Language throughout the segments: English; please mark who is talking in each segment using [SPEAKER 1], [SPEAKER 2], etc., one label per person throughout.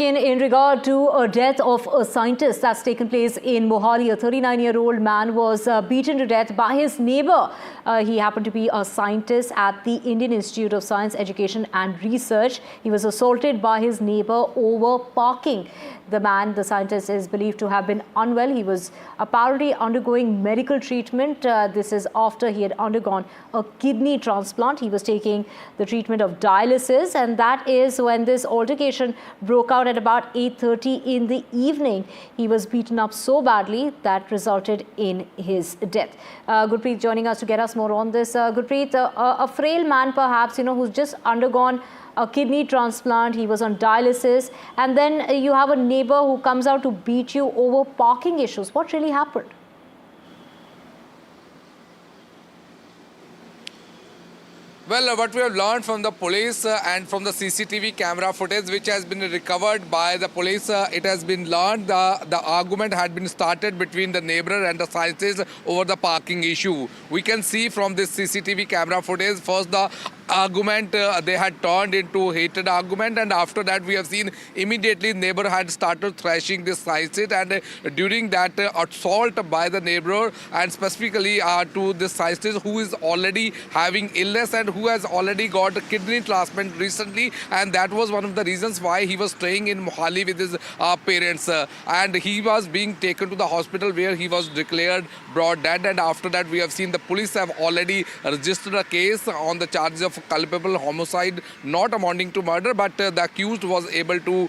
[SPEAKER 1] In regard to a death of a scientist that's taken place in Mohali, a 39-year-old man was beaten to death by his neighbor. He happened to be a scientist at the Indian Institute of Science, Education and Research. He was assaulted by his neighbor over parking. The scientist, is believed to have been unwell. He was apparently undergoing medical treatment. This is after he had undergone a kidney transplant. He was taking the treatment of dialysis, and that is when this altercation broke out at about 8:30 in the evening. He was beaten up so badly that resulted in his death. Gurpreet joining us to get us more on this. Gurpreet, a frail man perhaps, who's just undergone a kidney transplant, he was on dialysis, and then you have a neighbor who comes out to beat you over parking issues. What really happened?
[SPEAKER 2] Well, what we have learned from the police and from the CCTV camera footage which has been recovered by the police, it has been learned the argument had been started between the neighbor and the scientist over the parking issue. We can see from this CCTV camera footage, first the argument they had turned into heated argument, and after that we have seen immediately neighbor had started thrashing this scientist, and during that assault by the neighbor and specifically to this scientist who is already having illness and who has already got a kidney transplant recently, and that was one of the reasons why he was staying in Mohali with his parents, and he was being taken to the hospital where he was declared brought dead. And after that we have seen the police have already registered a case on the charges of culpable homicide not amounting to murder, but the accused was able to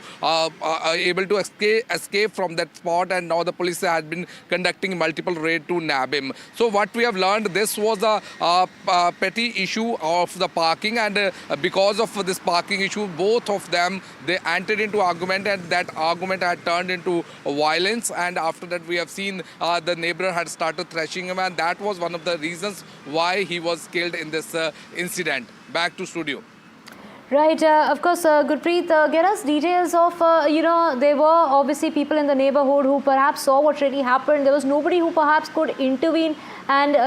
[SPEAKER 2] escape from that spot, and now the police had been conducting multiple raids to nab him. So what we have learned, this was a petty issue of the parking, and because of this parking issue, both of them, they entered into argument, and that argument had turned into violence, and after that we have seen the neighbor had started thrashing him, and that was one of the reasons why he was killed in this incident. Back to studio.
[SPEAKER 1] Right, of course, Gurpreet, get us details of, there were obviously people in the neighborhood who perhaps saw what really happened. There was nobody who perhaps could intervene and,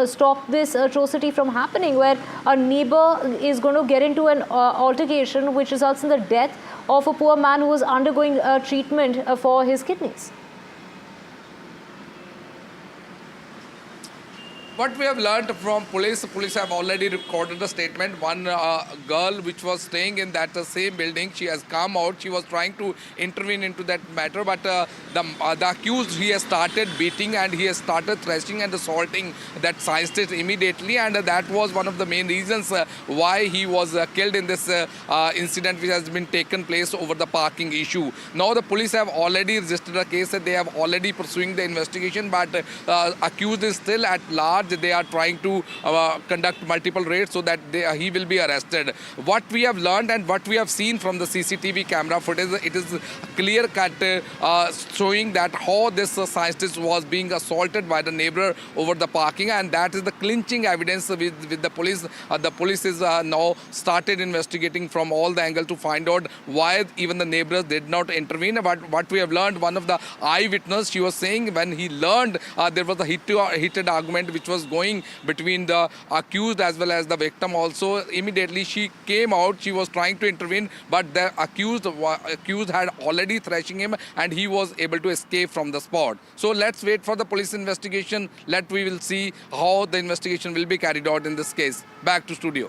[SPEAKER 1] stop this atrocity from happening, where a neighbor is going to get into an altercation which results in the death of a poor man who was undergoing treatment for his kidneys.
[SPEAKER 2] What we have learned from police have already recorded a statement. One girl which was staying in that same building, she has come out. She was trying to intervene into that matter, but the accused, he has started beating and he has started thrashing and assaulting that scientist immediately, and that was one of the main reasons why he was killed in this incident which has been taken place over the parking issue. Now the police have already registered a case, they have already pursuing the investigation, but accused is still at large. They are trying to conduct multiple raids so that he will be arrested. What we have learned and what we have seen from the CCTV camera footage, it is clear cut showing that how this scientist was being assaulted by the neighbor over the parking, and that is the clinching evidence with the police. The police is now started investigating from all the angles to find out why even the neighbors did not intervene. But what we have learned, one of the eyewitness, she was saying when he learned there was a heated argument which was going between the accused as well as the victim also, immediately she came out. She was trying to intervene, but the accused had already thrashing him, and he was able to escape from the spot. So let's wait for the police investigation. We will see how the investigation will be carried out in this case. Back to studio.